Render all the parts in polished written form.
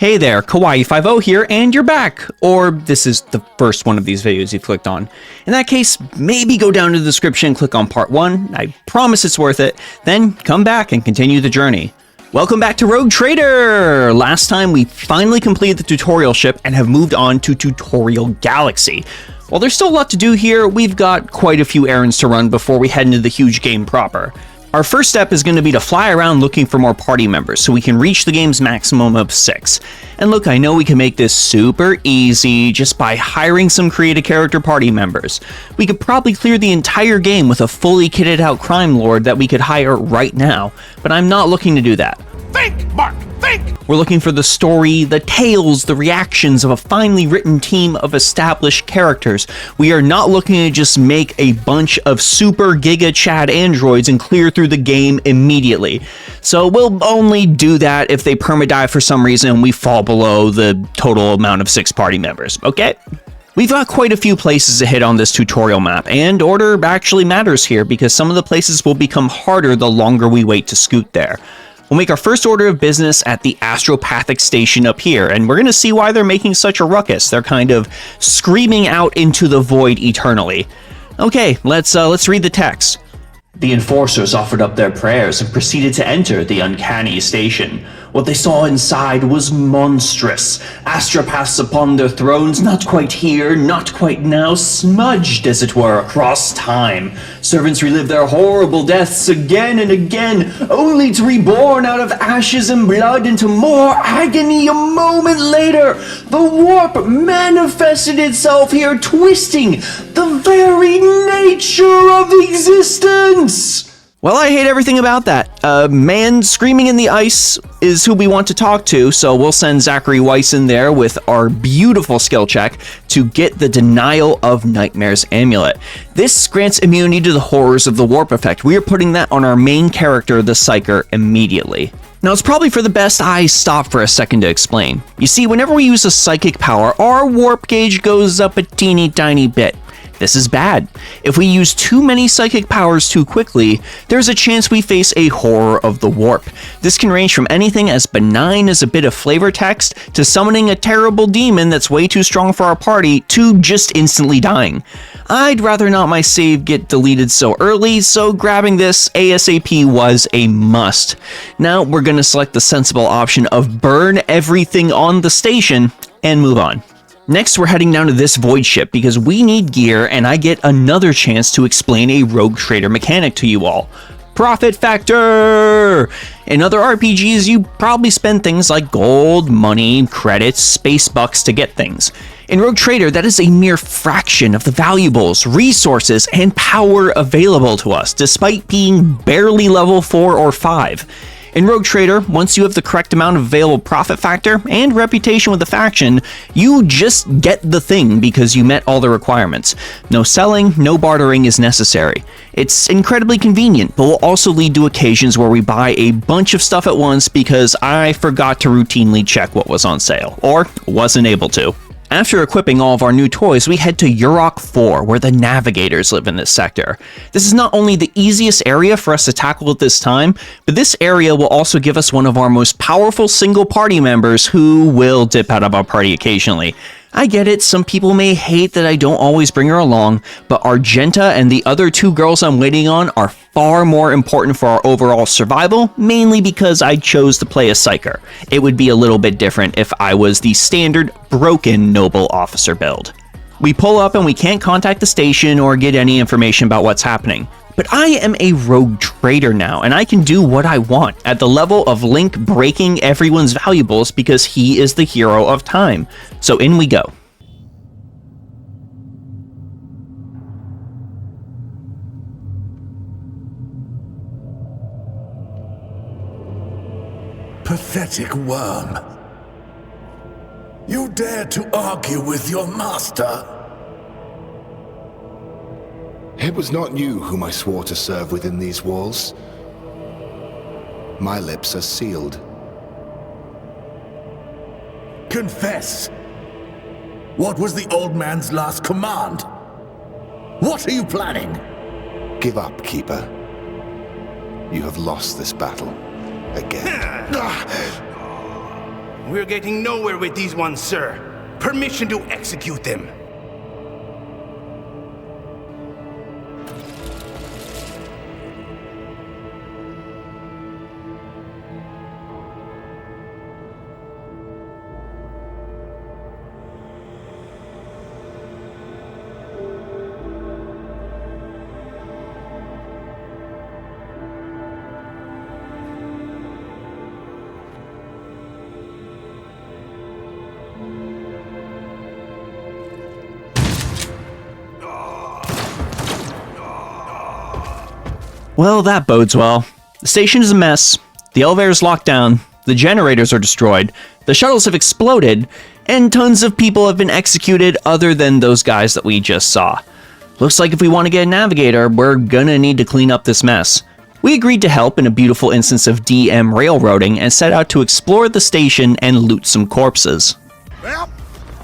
Hey there, Kawaii50 here, and you're back! Or this is the first one of these videos you've clicked on. In that case, maybe go down to the description and click on part 1, I promise it's worth it, then come back and continue the journey. Welcome back to Rogue Trader! Last time we finally completed the tutorial ship and have moved on to Tutorial Galaxy. While there's still a lot to do here, we've got quite a few errands to run before we head into the huge game proper. Our first step is going to be to fly around looking for more party members so we can reach the game's maximum of 6. And look, I know we can make this super easy just by hiring some creative character party members. We could probably clear the entire game with a fully kitted out crime lord that we could hire right now, but I'm not looking to do that. Think, Mark, think! We're looking for the story, the tales, the reactions of a finely written team of established characters. We are not looking to just make a bunch of super giga Chad androids and clear through the game immediately. So we'll only do that if they permadive for some reason and we fall below the total amount of 6 party members, okay? We've got quite a few places to hit on this tutorial map, and order actually matters here because some of the places will become harder the longer we wait to scoot there. We'll make our first order of business at the Astropathic Station up here, and we're going to see why they're making such a ruckus. They're kind of screaming out into the void eternally. Okay, let's read the text. The enforcers offered up their prayers and proceeded to enter the uncanny station. What they saw inside was monstrous. Astropaths upon their thrones, not quite here, not quite now, smudged, as it were, across time. Servants relive their horrible deaths again and again, only to reborn out of ashes and blood into more agony a moment later. The warp manifested itself here, twisting the very nature of existence. Well, I hate everything about that. Man screaming in the ice is who we want to talk to, so we'll send Zachary Weiss in there with our beautiful skill check to get the Denial of Nightmares amulet. This grants immunity to the horrors of the warp effect. We are putting that on our main character, the Psyker, immediately. Now, it's probably for the best I stop for a second to explain. You see, whenever we use a psychic power, our warp gauge goes up a teeny tiny bit. This is bad. If we use too many psychic powers too quickly, there's a chance we face a horror of the warp. This can range from anything as benign as a bit of flavor text to summoning a terrible demon that's way too strong for our party to just instantly dying. I'd rather not my save get deleted so early, so grabbing this ASAP was a must. Now we're going to select the sensible option of burn everything on the station and move on. Next, we're heading down to this void ship because we need gear and I get another chance to explain a Rogue Trader mechanic to you all. Profit factor! In other RPGs, you probably spend things like gold, money, credits, space bucks to get things. In Rogue Trader, that is a mere fraction of the valuables, resources, and power available to us, despite being barely level 4 or 5. In Rogue Trader, once you have the correct amount of available profit factor and reputation with the faction, you just get the thing because you met all the requirements. No selling, no bartering is necessary. It's incredibly convenient, but will also lead to occasions where we buy a bunch of stuff at once because I forgot to routinely check what was on sale, or wasn't able to. After equipping all of our new toys, we head to Eurac V, where the navigators live in this sector. This is not only the easiest area for us to tackle at this time, but this area will also give us one of our most powerful single party members who will dip out of our party occasionally. I get it, some people may hate that I don't always bring her along, but Argenta and the other 2 girls I'm waiting on are far more important for our overall survival, mainly because I chose to play a Psyker. It would be a little bit different if I was the standard broken noble officer build. We pull up and we can't contact the station or get any information about what's happening. But I am a Rogue Trader now, and I can do what I want at the level of Link breaking everyone's valuables because he is the hero of time. So in we go. Pathetic worm. You dare to argue with your master? It was not you whom I swore to serve within these walls. My lips are sealed. Confess! What was the old man's last command? What are you planning? Give up, Keeper. You have lost this battle. Again. We're getting nowhere with these ones, sir. Permission to execute them. Well, that bodes well. The station is a mess, the elevator's locked down, the generators are destroyed, the shuttles have exploded, and tons of people have been executed other than those guys that we just saw. Looks like if we want to get a navigator, we're gonna need to clean up this mess. We agreed to help in a beautiful instance of DM railroading and set out to explore the station and loot some corpses. Well,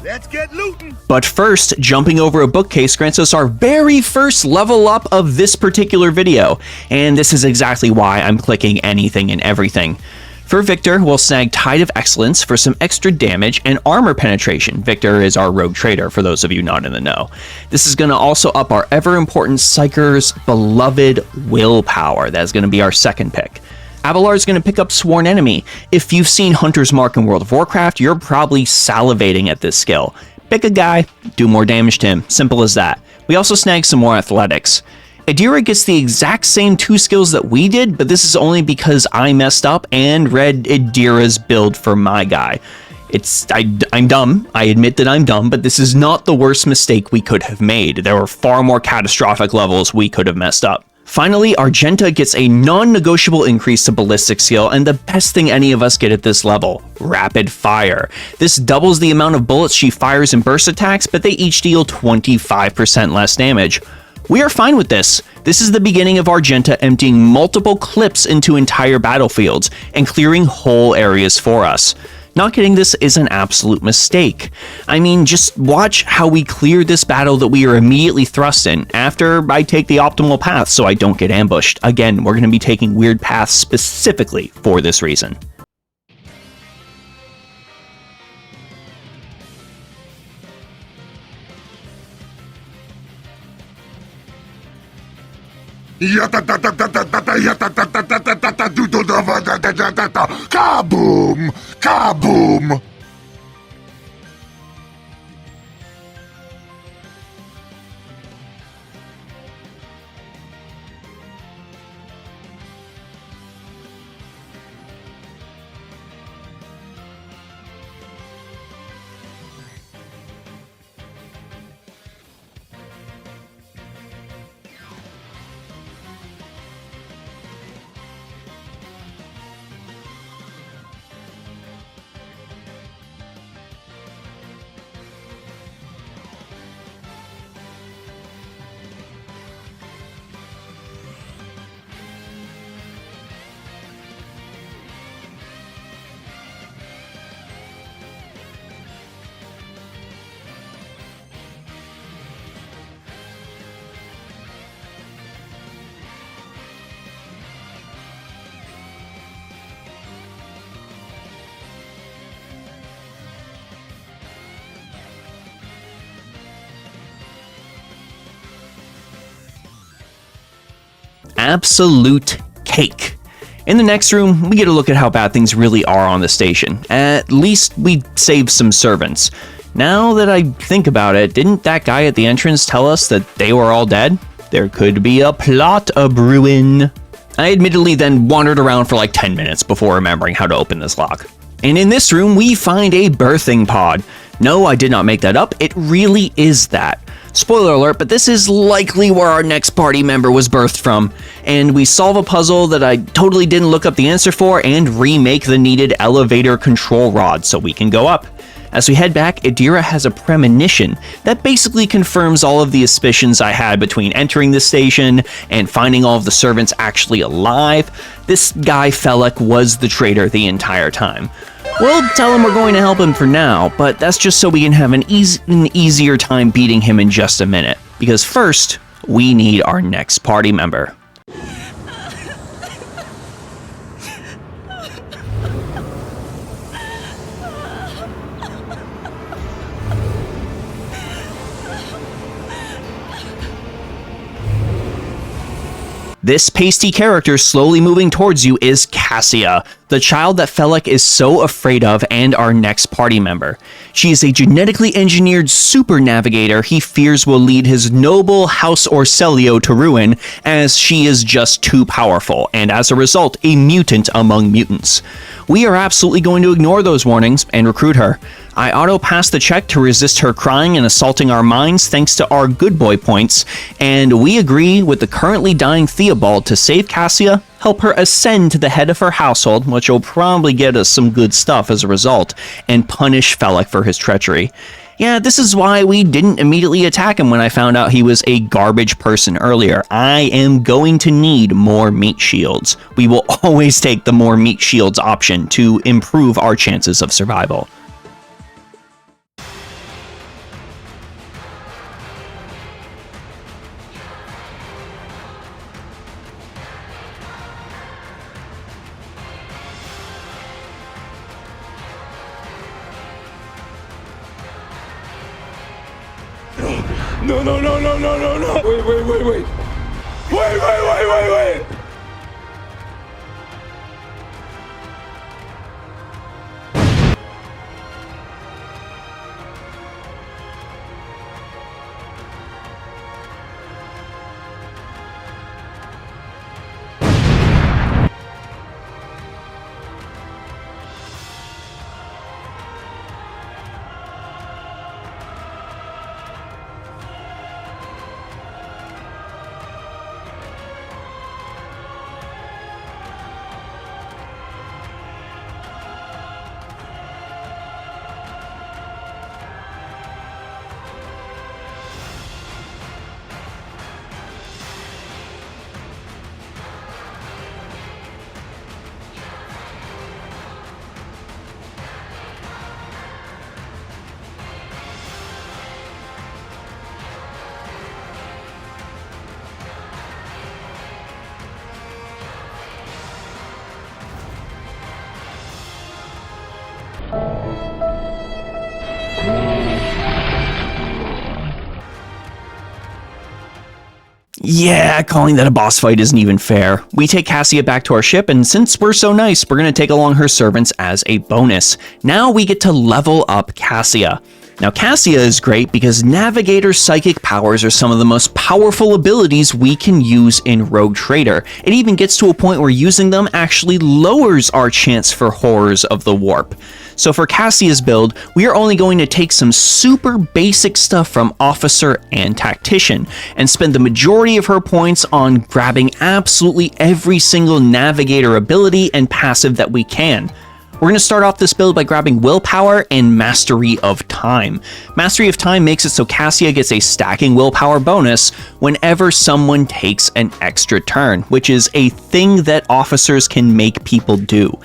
let's get looting. But first, jumping over a bookcase grants us our very first level up of this particular video, and this is exactly why I'm clicking anything and everything. For Victor, we'll snag Tide of Excellence for some extra damage and armor penetration. Victor is our rogue trader, for those of you not in the know. This is going to also up our ever-important Psyker's beloved willpower. That's going to be our second pick. Abelard's going to pick up Sworn Enemy. If you've seen Hunter's Mark in World of Warcraft, you're probably salivating at this skill. Pick a guy, do more damage to him. Simple as that. We also snag some more athletics. Adira gets the exact same 2 skills that we did, but this is only because I messed up and read Adira's build for my guy. I'm dumb. I admit that I'm dumb, but this is not the worst mistake we could have made. There were far more catastrophic levels we could have messed up. Finally, Argenta gets a non-negotiable increase to ballistic skill, and the best thing any of us get at this level, rapid fire. This doubles the amount of bullets she fires in burst attacks, but they each deal 25% less damage. We are fine with this. This is the beginning of Argenta emptying multiple clips into entire battlefields and clearing whole areas for us. Not getting this is an absolute mistake. I mean, just watch how we clear this battle that we are immediately thrust in after I take the optimal path so I don't get ambushed. Again, we're going to be taking weird paths specifically for this reason. Kaboom! Kaboom! Absolute cake. In the next room, we get a look at how bad things really are on the station. At least we saved some servants. Now that I think about it, didn't that guy at the entrance tell us that they were all dead? There could be a plot a-brewin'. I admittedly then wandered around for like 10 minutes before remembering how to open this lock. And in this room, we find a birthing pod. No, I did not make that up. It really is that. Spoiler alert, but this is likely where our next party member was birthed from. And we solve a puzzle that I totally didn't look up the answer for and remake the needed elevator control rod so we can go up. As we head back, Adira has a premonition that basically confirms all of the suspicions I had between entering the station and finding all of the servants actually alive. This guy Felek was the traitor the entire time. We'll tell him we're going to help him for now, but that's just so we can have an easier time beating him in just a minute. Because first, we need our next party member. This pasty character slowly moving towards you is Cassia, the child that Felek is so afraid of and our next party member. She is a genetically engineered super navigator he fears will lead his noble House Orcelio to ruin, as she is just too powerful, and as a result, a mutant among mutants. We are absolutely going to ignore those warnings and recruit her. I auto-passed the check to resist her crying and assaulting our minds thanks to our good boy points, and we agree with the currently dying Theobald to save Cassia, help her ascend to the head of her household, which will probably get us some good stuff as a result, and punish Felek for his treachery. Yeah, this is why we didn't immediately attack him when I found out he was a garbage person earlier. I am going to need more meat shields. We will always take the more meat shields option to improve our chances of survival. No, no, no, no, no, no, no! Wait, wait, wait, wait! Wait, wait, wait, wait, wait! Yeah, calling that a boss fight isn't even fair. We take Cassia back to our ship, and since we're so nice, we're going to take along her servants as a bonus. Now we get to level up Cassia. Now, Cassia is great because Navigator's psychic powers are some of the most powerful abilities we can use in Rogue Trader. It even gets to a point where using them actually lowers our chance for horrors of the warp. So for Cassia's build, we are only going to take some super basic stuff from Officer and Tactician, and spend the majority of her points on grabbing absolutely every single Navigator ability and passive that we can. We're going to start off this build by grabbing Willpower and Mastery of Time. Mastery of Time makes it so Cassia gets a stacking willpower bonus whenever someone takes an extra turn, which is a thing that officers can make people do.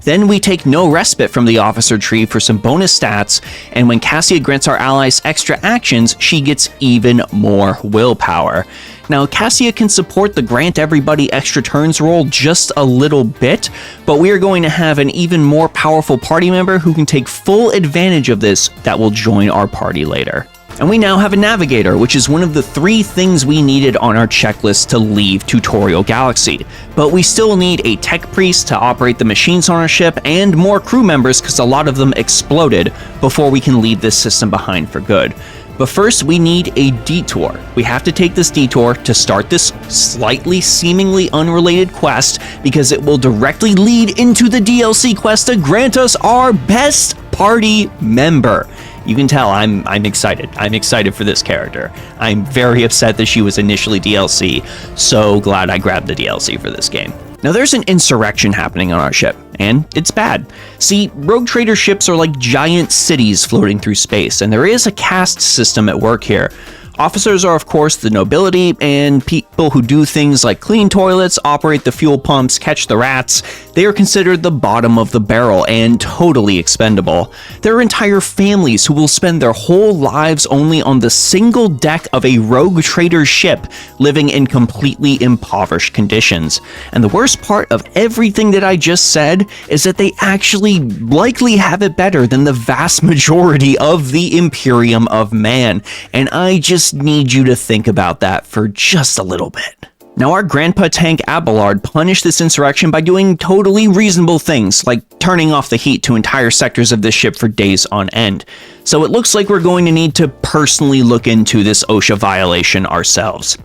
Then we take no respite from the officer tree for some bonus stats, and when Cassia grants our allies extra actions, she gets even more willpower. Now, Cassia can support the grant everybody extra turns roll just a little bit, but we are going to have an even more powerful party member who can take full advantage of this that will join our party later. And we now have a Navigator, which is one of the 3 things we needed on our checklist to leave Tutorial Galaxy. But we still need a Tech Priest to operate the machines on our ship, and more crew members because a lot of them exploded before we can leave this system behind for good. But first, we need a detour. We have to take this detour to start this slightly seemingly unrelated quest, because it will directly lead into the DLC quest to grant us our best party member. You can tell I'm excited. I'm excited for this character. I'm very upset that she was initially DLC. So glad I grabbed the DLC for this game. Now there's an insurrection happening on our ship, and it's bad. See, Rogue Trader ships are like giant cities floating through space, and there is a caste system at work here. Officers are, of course, the nobility and people who do things like clean toilets, operate the fuel pumps, catch the rats. They are considered the bottom of the barrel and totally expendable. There are entire families who will spend their whole lives only on the single deck of a Rogue Trader ship, living in completely impoverished conditions. And the worst part of everything that I just said is that they actually likely have it better than the vast majority of the Imperium of Man. And I just need you to think about that for just a little bit. Now, our Grandpa Tank Abelard punished this insurrection by doing totally reasonable things, like turning off the heat to entire sectors of this ship for days on end. So it looks like we're going to need to personally look into this OSHA violation ourselves.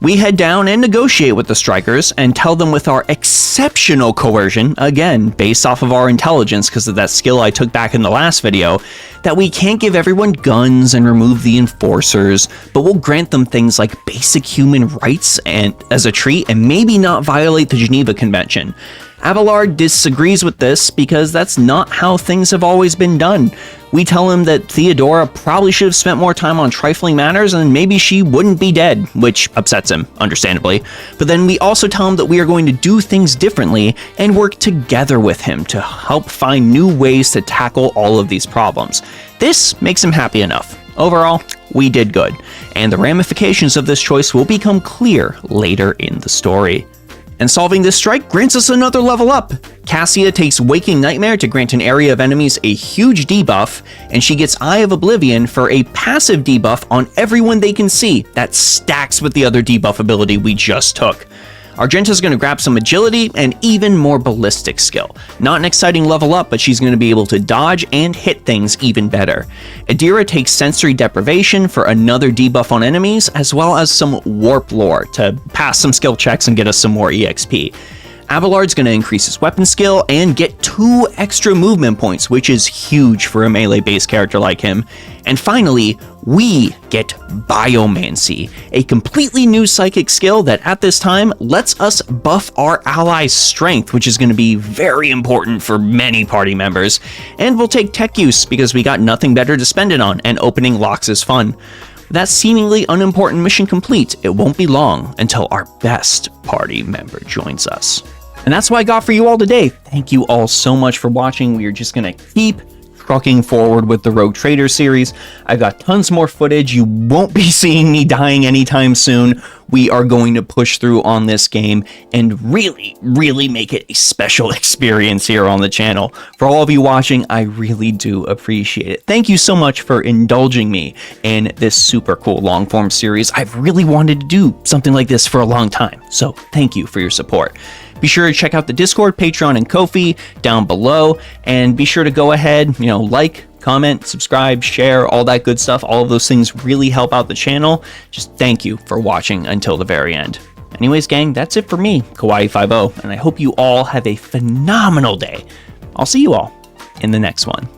We head down and negotiate with the strikers and tell them with our exceptional coercion, again, based off of our intelligence because of that skill I took back in the last video, that we can't give everyone guns and remove the enforcers, but we'll grant them things like basic human rights and as a treat and maybe not violate the Geneva Convention. Abelard disagrees with this because that's not how things have always been done. We tell him that Theodora probably should have spent more time on trifling matters and maybe she wouldn't be dead, which upsets him, understandably. But then we also tell him that we are going to do things differently and work together with him to help find new ways to tackle all of these problems. This makes him happy enough. Overall, we did good, and the ramifications of this choice will become clear later in the story. And solving this strike grants us another level up. Cassia takes Waking Nightmare to grant an area of enemies a huge debuff, and she gets Eye of Oblivion for a passive debuff on everyone they can see that stacks with the other debuff ability we just took. Argenta's going to grab some agility and even more ballistic skill. Not an exciting level up, but she's going to be able to dodge and hit things even better. Adira takes sensory deprivation for another debuff on enemies, as well as some warp lore to pass some skill checks and get us some more EXP. Abelard's going to increase his weapon skill and get 2 extra movement points, which is huge for a melee-based character like him. And finally, we get Biomancy, a completely new psychic skill that at this time lets us buff our allies' strength, which is going to be very important for many party members. And we'll take tech use because we got nothing better to spend it on, and opening locks is fun. With that seemingly unimportant mission complete, it won't be long until our best party member joins us. And that's what I got for you all today. Thank you all so much for watching. We are just going to keep trucking forward with the Rogue Trader series. I've got tons more footage. You won't be seeing me dying anytime soon. We are going to push through on this game and really, really make it a special experience here on the channel. For all of you watching, I really do appreciate it. Thank you so much for indulging me in this super cool long form series. I've really wanted to do something like this for a long time, so thank you for your support. Be sure to check out the Discord, Patreon, and Ko-fi down below, and be sure to go ahead, like, comment, subscribe, share, all that good stuff. All of those things really help out the channel. Just thank you for watching until the very end. Anyways, gang, that's it for me, Kawaii50, and I hope you all have a phenomenal day. I'll see you all in the next one.